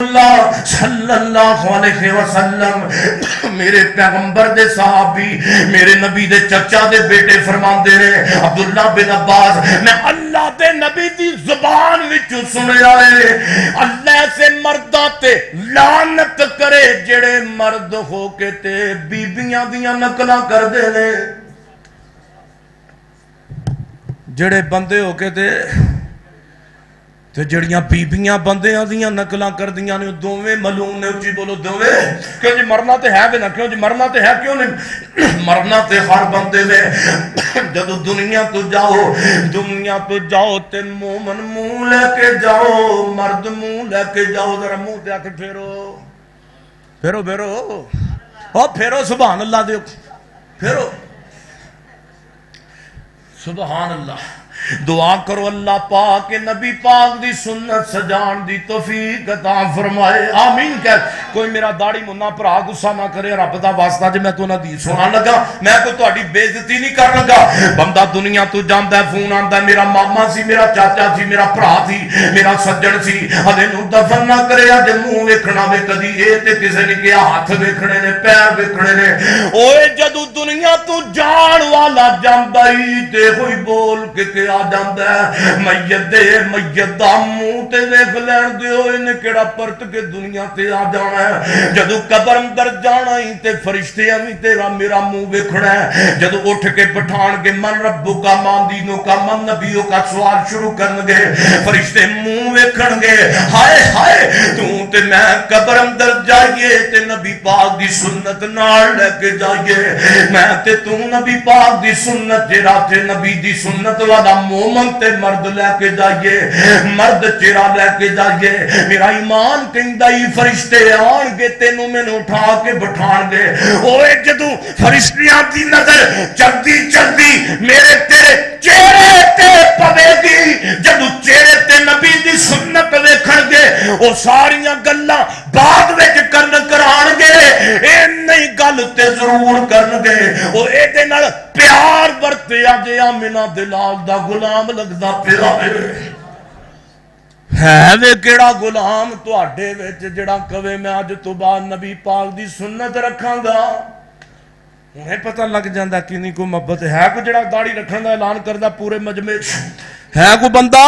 اللہ صلی اللہ علیہ وسلم میرے پیغمبر دے صحابی میرے نبی دے چچا دے بیٹے فرمان دے رہے عبداللہ بن عباس میں اللہ دے نبی دی زبان وچ سنے آئے اللہ سے مردہ تے لعنت کرے جڑے مرد ہو کے تے بیبیاں دیاں نقلاں کر دے لے جڑے بندے ہو کے تے جڑیاں بیبیاں بندیاں دیاں نقلاں کر دیاں نے دوویں ملعون نے اچھی بولو دوویں کیوں جی مرنا تے ہے بھی نہ کیوں جی مرنا تے ہے کیوں نہیں مرنا تے ہر بندے میں جدو دنیا تو جاؤ تے مومن منہ لے کے جاؤ مرد منہ لے کے جاؤ ذرا منہ تے آ کے پھیرو سبحان اللہ دے پھیرو سبحان اللہ دعا کرو اللہ پاک نبی پاک دی سنت سجان دی توفیق عطا فرمائے آمین کہہ کوئی میرا داڑھی منا پرا غصہ نہ کرے رب دا واسطہ جے میں تو نہ دی سنا لگا میں تو تہاڈی بے عزتی نہیں کر لگا بندہ دنیا تو جاندا ہے فون آندا ہے میرا ماما سی میرا چاچا سی میرا بھرا سی میرا سجن سی ہلے نو دفن نہ کرے اج منہ ویکھنا وے کدی اے تے کسے نے کہا ہاتھ ویکھنے نے پیر ویکھنے نے اوے جدوں دنیا تو جان والا جاندا ہی تے کوئی بول کے آ جاندا ہے میت دے میت دا منہ تے ویکھ لین دیو انہیں کیڑا پرت کے دنیا تے آ جانا ہے جدو قبر اندر جانا ہی تے فرشتے ہمیں تیرا میرا منہ ویکھنا ہے جدو اٹھ کے پٹھان کے من ربو کا مان دینوں کا من نبیوں کا سوال شروع کرن گے فرشتے منہ ویکھن گے ہائے ہائے تو تے میں قبر اندر جائیے تے نبی پاک دی سنت نال لے کے جائیے میں تے تو نبی پاک دی سنت جڑا تے نبی دی سنت والا مومن تے مرد لے کے جائیے مرد چہرہ لے کے جائیے میرا ایمان کہندا ہی فرشتے آن گے تینوں میں نے اٹھا کے بٹھان گے اوے جدو فرشتیاں دی نظر چلدی میرے تیرے چہرے تے پوے گی جدو چہرے تے نبی دی سنت ویکھن گے او ساریاں گلاں بعد وچ کران گے اے نہیں گل تے ضرور کرن گے او اے دے نال پیار برتیا جے آمنہ دلال دا غلام لگدا پیا ہے وے کیڑا غلام تواڈے وچ جڑا کہے میں اج تو بعد نبی پاک دی سنت رکھاں گا انہیں پتہ لگ جاندا کینی کو محبت ہے کوئی جڑا داڑھی رکھن دا اعلان کردا پورے مجمع ہے کوئی بندہ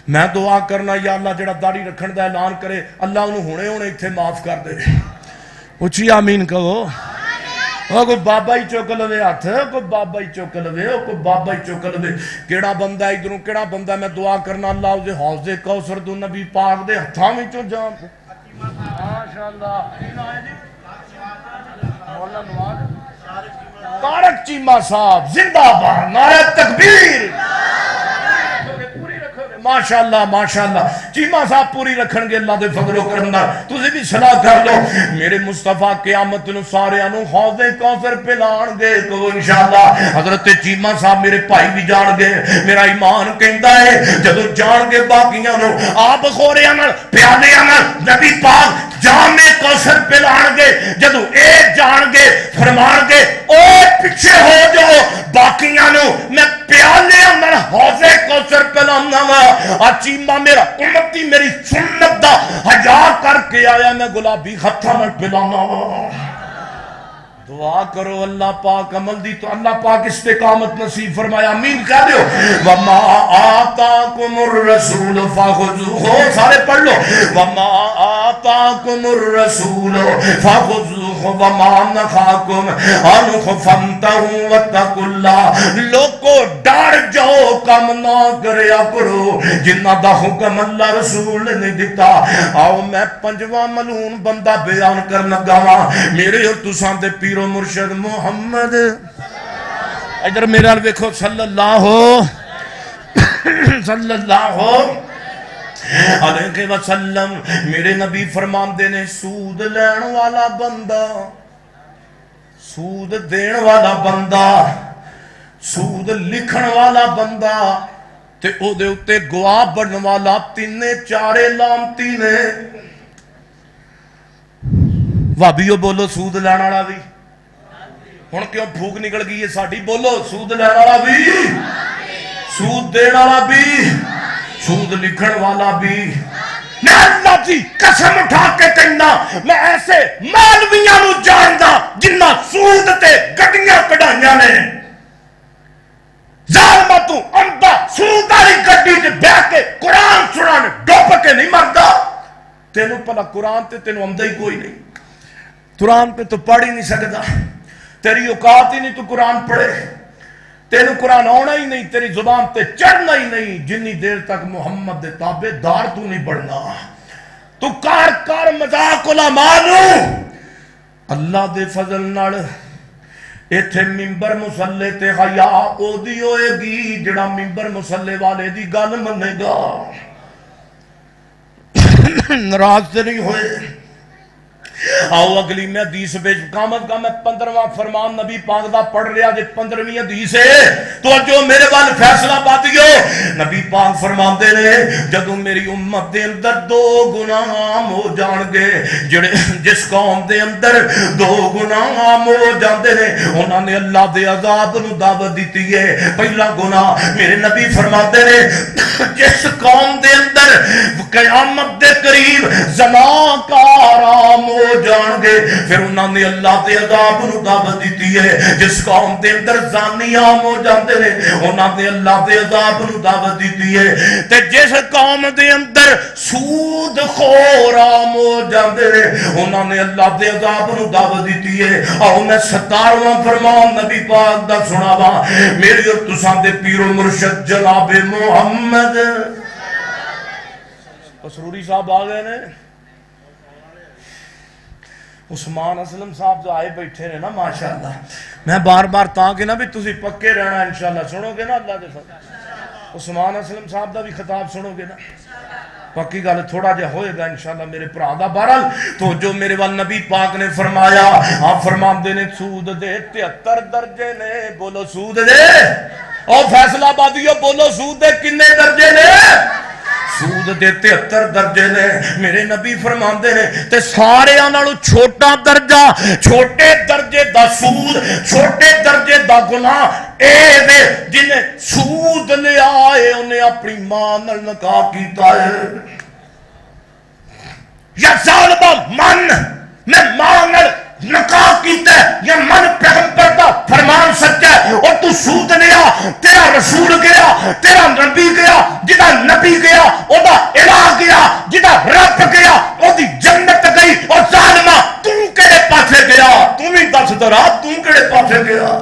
میں دعا کرنا یا اللہ جڑا داڑھی رکھن دا اعلان کرے اللہ انہوں ہونے ایتھے معاف کر دے اچھی آمین کہو کوئی بابا ہی چوک لوے ہاتھ کوئی بابا ہی چوک لوے کوئی بابا ہی چوک لوے کیڑا بندہ ادھروں کیڑا بندہ میں دعا کرنا اللہ اسے حوض کوثر تو نبی پاک دے ہتھاں وچوں جان ماشاءاللہ مولا نواز طارق چیمہ صاحب زندہ باد نعرہ تکبیر ماشاءاللہ ماشاءاللہ چیمہ صاحب پوری رکھن گے اللہ دے فضل و کرم نال تسی بھی صلاح کر لو میرے مصطفیٰ قیامت نو سارے انو حوض کوثر پلان گے تو انشاءاللہ حضرت چیمہ صاحب میرے بھائی بھی جان گے میرا ایمان کہندا ہے جدو جان گے باقیاں نو آپ خوریاں نال پیالیاں نال نبی پاک جامع کوثر پلان گے جدو اے جان گے فرمان گے او پیچھے ہو جاؤ باقیاں نو میں پیالیاں نال حوض کوثر پلانا وا چیمہ میرا امتی میری سنت دا حیا کر کے آیا میں گلابی ہتھاں نال پلانا وا دعا کرو اللہ پاک عمل دی تو اللہ پاک استقامت نصیب فرمایا آمین کہہ دیو وما آتاکم الرسول فخذوہ سارے پڑھ لو وما آتاکم الرسول فخذوہ وما نخاکم عنہ فانتہوا واتقوا اللہ لوگو ڈر جاؤ کم نہ کریا کرو جنہ دا حکم اللہ رسول نے دیتا آؤ میں پنجواں ملعون بندہ بیان کرنا گاواں میرے اور تساں دے پیر مرشد محمد ادھر میرا دیکھو صلی اللہ علیہ وسلم میرے نبی فرماندے نے سود لین والا بندہ سود دین والا بندہ سود لکھن والا بندہ تے او دے اتے گواہ بنن والا تینے چارے لامتی نے وابیو بولو سود لین والا بھی ہن کیوں بھوک نکل گئی ہے ساڈی بولو سود لین والا بھی سود دین والا بھی سود لکھن والا بھی میں اللہ کی قسم اٹھا کے کہنا میں ایسے مولویاں نو جاندا جنہ سود تے گڈیاں کڈائیاں نے ظالمہ تو اندھا سود والی گڈی تے بیٹھ کے قرآن سنان ڈوب کے نہیں مردا تینوں پلا قرآن تے تینوں آمدہ ہی کوئی نہیں قرآن پہ تو پڑھ ہی نہیں سکتا تیری اوقات ہی نہیں تو قرآن پڑھے تینوں قرآن آنا ہی نہیں تیری زبان تے چڑھنا ہی نہیں جنی دیر تک محمد دے تابع دار تو نہیں بڑھنا تو کار مذاق علماء نو اللہ دے فضل نال ایتھے ممبر مسلے تے حیا او دی ہوئے گی جڑا ممبر مسلے والے دی گل منے گا ناراض تے نہیں ہوئے آؤ اگلی میں حدیث بیچ کامت کا میں 15واں فرمان نبی پاک دا پڑھ رہا جے 15ویں حدیث ہے تو جو میرے وال فیصلہ باتیو نبی پاک فرماندے نے جدوں میری امت دے اندر 2 گناہ عام ہو جان گے جڑے جس قوم دے اندر 2 گناہ عام ہو جاندے نے انہاں نے اللہ دے عذاب نو دعوت دیتی ہے پہلا گناہ میرے نبی فرماندے نے جس قوم دے اندر قیامت دے قریب زنا کا آرام ہو جان گے پھر انہوں نے اللہ دے عذاب نو دعوت دیتی ہے جس قوم دے اندر زانی عام ہو جاندے نے انہوں نے اللہ دے عذاب نو دعوت دیتی ہے تے جس قوم دے اندر سود خور عام ہو جاندے نے انہوں نے اللہ دے عذاب نو دعوت دیتی ہے اور میں 17واں فرمان نبی پاک دا سناواں میری اور تساں دے پیر و مرشد جناب محمد سروری صاحب آ گئے نے عثمان اسلم صاحب جو آئے بیٹھے نے نا ماشاءاللہ میں بار بار تاکہ نا بھی تسی پکے رہنا انشاءاللہ سنو گے نا اللہ دے فضل عثمان اسلم صاحب دا بھی خطاب سنو گے نا پکی گل تھوڑا جا ہوئے گا انشاءاللہ میرے پرادہ بہرحال تو جو میرے وال نبی پاک نے فرمایا آپ فرمان دے نے سود دے 73 درجے نے بولو سود دے اور فیصلہ آبادیو بولو سود دے کنے درجے نے سود دے 73 درجے نے میرے نبی فرماندے نے تے سارے آنالو چھوٹا درجہ چھوٹے درجے دا سود چھوٹے درجے دا گناہ اے دے جنہیں سود لے آئے انہیں اپنی ماں نل نکاح کیتا ہے یا ظالمہ من میں ماں نل نکاح کیتا ہے یا من پیغمبر دا فرمان سچا ہے اور تو سود لیا تیرا رسول گیا تیرا نبی گیا جدا نبی گیا او دا الہ گیا جدا رب گیا او دی جنت گئی اور ظالمہ تم کڑے پاسے گیا تم ہی دس درا تم کڑے پاسے گیا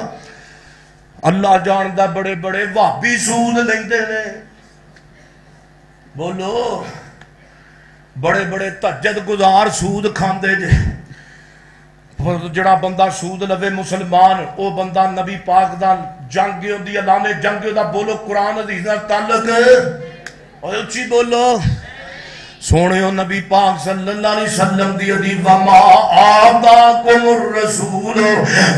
اللہ جاندہ بڑے بڑے وہابی سود لیندے نے بولو بڑے بڑے تہجد گزار سود کھاندے جے جڑا بندہ سود لوے مسلمان او بندہ نبی پاک دا جنگیوں دی اعلان جنگیوں دا بولو قرآن حدیث نال تعلق اور اچھی بولو سونیو نبی پاک صلی اللہ علیہ وسلم دی حدیث وما آداکم الرسول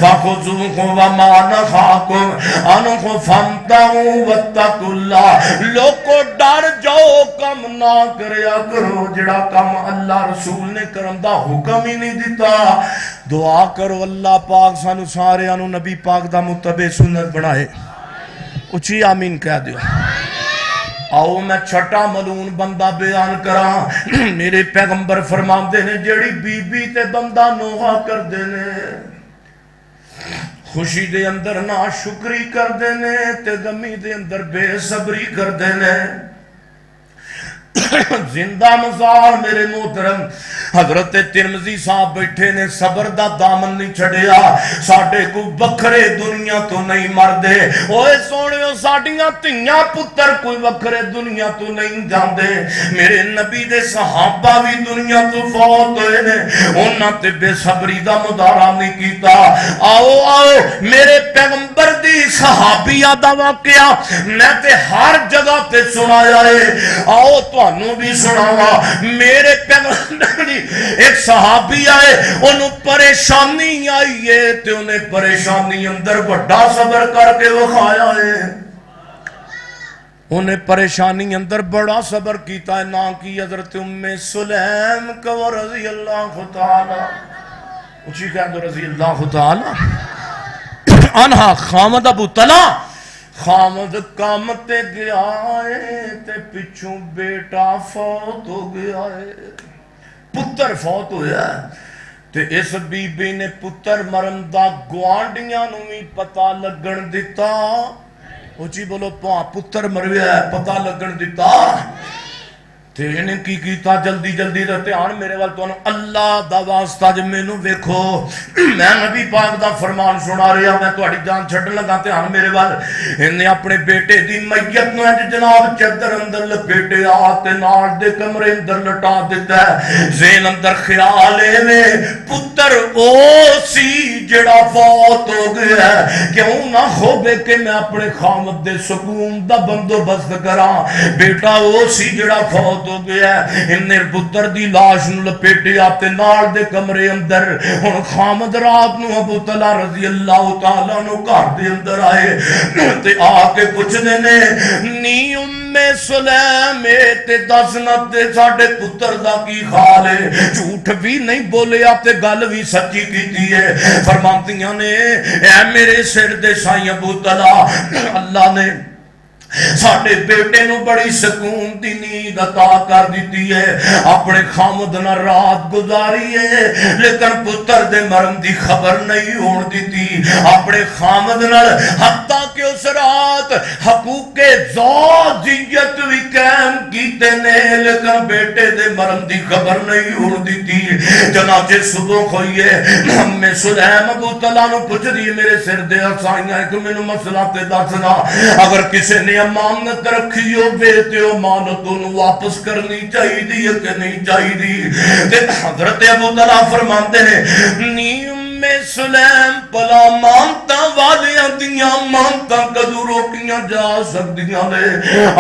فخذوہ وما نخاکم انہو فامتعوا واتقوا اللہ لوگو ڈر جاؤ کم نہ کریا کرو جڑا کم اللہ رسول نے کرم دا حکم ہی نہیں دیتا دعا کرو اللہ پاک سانو سارے آنو نبی پاک دا متبع سنت بنائے اچھی آمین کہہ دیو آؤ میں چھٹا ملون بندہ بیان کرا میرے پیغمبر فرمان دے نے جڑی بی بی تے بندہ نوحہ کر دے نے خوشی دے اندر نا شکری کر دے نے تے غمی دے اندر بے صبری کر دے نے زندہ مثال میرے محترم حضرت ترمذی صاحب بیٹھے نے صبر دا دامن نہیں چھڑیا ساڑھے کو بکھرے دنیا تو نہیں مردے اوہ سونیوں ساڑھیاں تیاں پتر کوئی بکھرے دنیا تو نہیں جاندے میرے نبی دے صحابہ بھی دنیا تو فوت ہوئے نے انہاں تے بے صبری دا مدارہ نہیں کیتا آؤ میرے پیغمبر دی صحابیہ دا واقعہ میں تے ہر جگہ تے سنایا ہے آؤ تو انہوں بھی سناوا میرے پیغمبر دی ایک صحابی آئے انہوں پریشانی آئی ہے تے انہیں پریشانی اندر بڑا صبر کر کے وہ کھایا ہے انہیں پریشانی اندر بڑا صبر کیتا ہے نا کی حضرت ام سلیم کو رضی اللہ تعالی اچھی کہہ دو رضی اللہ تعالی انہا خامد ابو طلحہ خامد کام تے گیا ہے تے پچھوں بیٹا فوت ہو گیا ہے، پتر فوت ہویا ہے تے اس بی بی نے پتر مرن دا گوانڈیاں نو بھی پتہ لگن دیتا، اچھی بولو پتر مرویا ہے پتہ لگن دیتا تے انہیں کی کیتا جلدی جلدی رہتے آن میرے وال تو اللہ دا واسطہ جب میں نو ویکھو میں نبی پاک دا فرمان سنا رہا میں تو اڑی جان چھڑ لگاتے آن میرے وال انہیں اپنے بیٹے دی میت نو ہے جناب چدر اندر لپیٹے آتے نار دے کمرے اندر لٹا دیتا ہے زین اندر خیال ہے میں پتر او سی جڑا فوت ہو گیا ہے کیوں نہ خوبے کہ میں اپنے خامد دے سکون دا بندوبست کراں بیٹا او سی جڑا فوت ہو گیا ہے انہیں پتر دی لاش نو لپیٹے آتے نال دے کمرے اندر ہن خامد رات نو ابو طلحہ رضی اللہ تعالیٰ نو گھر دے اندر آئے تے آ کے پوچھنے نے نی سلیم تے دسنت دے ساڑے پتر دا کی خال ہے جھوٹ بھی نہیں بولے آتے گل بھی سچی کیتی ہے فرمانتیاں نے اے میرے سر دے سائیں ابو طلحہ اللہ نے ساڑے بیٹے نو بڑی سکون دی نیند عطا کر دیتی ہے اپنے خامد نہ رات گزاری ہے لیکن پتر دے مرم دی خبر نہیں ہون دیتی اپنے خامد نہ حتیٰ کہ اس رات حقوق زوجیت بھی قائم کیتے نے لیکن بیٹے دے مرم دی خبر نہیں ہون دیتی جناجے صبح ہوئی ہے ہمیں سلیم ابو طلحہ نو پوچھ دی میرے سر دے سائیاں کہ میں نو مسئلہ تے دسنا اگر کسی نے امانت رکھی ہو بیتے امانتوں نو واپس کرنی چاہی دی کہ نہیں چاہی دی حضرت ابو طلحہ فرماتے ہیں نیم میں سلیم پلا مانتا والیاں دیاں مانتا کدو روکیاں جا سکتیاں لے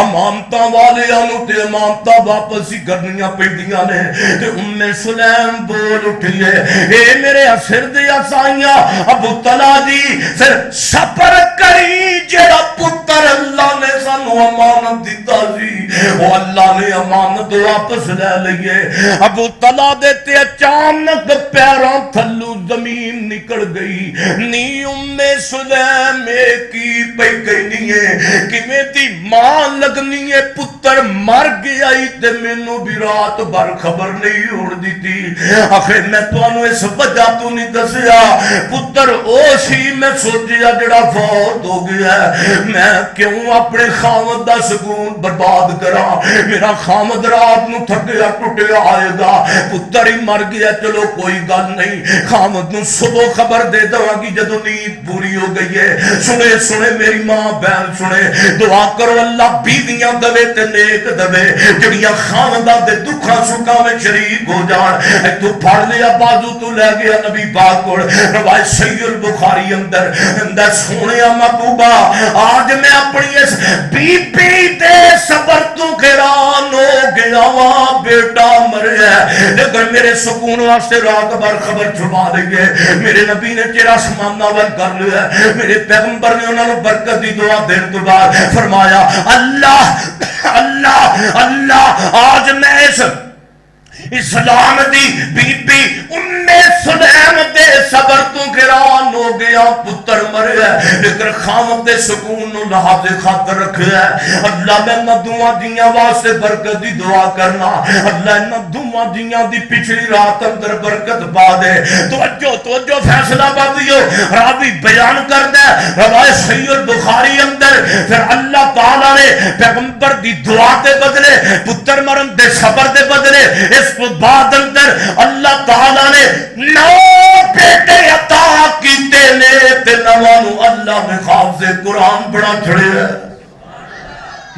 امانتا والیاں نو تے امانتا واپس ہی کرنیاں پیدیاں لے تے سلیم بول اٹھئے اے میرے اثر دیا سائیاں ابو طلحہ جی پھر سپر کری جڑا پتر اللہ نے سانو امانت دیتا سی وہ اللہ نے امانت واپس لے لئے ابو طلحہ دیتے اچانک پیروں تھلو زمین نکل گئی نی سلیم کی پہ گئی ہے کہ میری ماں لگنی ہے پتر مر گیا ہی تے میں نو بھی رات بھر خبر نہیں ہوڑ دیتی آخر میں تو انو اس وجہ تو نہیں دسیا پتر او سی میں سوچیا جڑا فوت ہو گیا ہے میں کیوں اپنے خامد دا سکون برباد کرا میرا خامد رات نو تھکیا ٹوٹیا آئے گا پتر ہی مر گیا چلو کوئی گل نہیں خامد نو صبح خبر دے دوا کی جدو نیند پوری ہو گئی ہے سنے سنے میری ماں بہن سنے دعا کرو اللہ بیدیاں دوے تے نیک دوے جڑیاں خامدہ دے دکھا سکا میں شریک ہو جان اے تو پھڑ لیا بازو تو لے گیا نبی پاک کو روایت صحیح البخاری اندر سونے محبوبہ آج میں اپنی اس بی بی دے صبر تو خیران ہو گیا وہاں بیٹا مریا لیکن میرے سکون واسطے رات بھر خبر چھپا دیں گے میرے نبی نے چہرہ آسمان ناول کر لیا میرے پیغمبر نے انہوں نے برکت دی دعا دین تو بعد فرمایا اللہ اللہ اللہ آج میں اس اسلام دی بی بی سلیم دے صبر تو گران ہو گیا پتر مریا لیکن خامد دے سکون نو لحاظ خاطر رکھیا اللہ میں نہ دعا دیاں واسطے برکت دی دعا کرنا اللہ نہ دعا دیاں دی پچھلی رات اندر برکت پا دے توجہ فیصلہ بدیو راوی بیان کر دے روایت صحیح البخاری اندر پھر اللہ تعالیٰ نے پیغمبر دی دعا دے بدلے پتر مرن دے صبر دے بدلے اس کو بعد اندر اللہ تعالیٰ نے 9 بیٹے عطا کیتے نے تے نوانو اللہ میں حافظ قرآن بڑا چھڑے ہے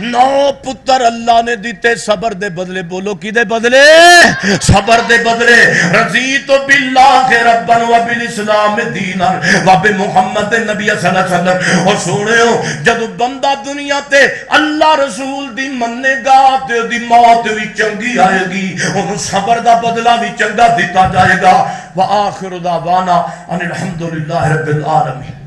9 پتر اللہ نے دیتے صبر دے بدلے بولو کی دے بدلے صبر دے بدلے رضیت باللہ ربن و بالاسلام دینا و بمحمد نبی صلی اللہ علیہ وسلم اور سونے ہو جب بندہ دنیا تے اللہ رسول دی مننے گا تے دی موت بھی چنگی آئے گی انہوں صبر دا بدلہ بھی چنگا دیتا جائے گا وآخر دعوانا ان الحمدللہ رب العالمین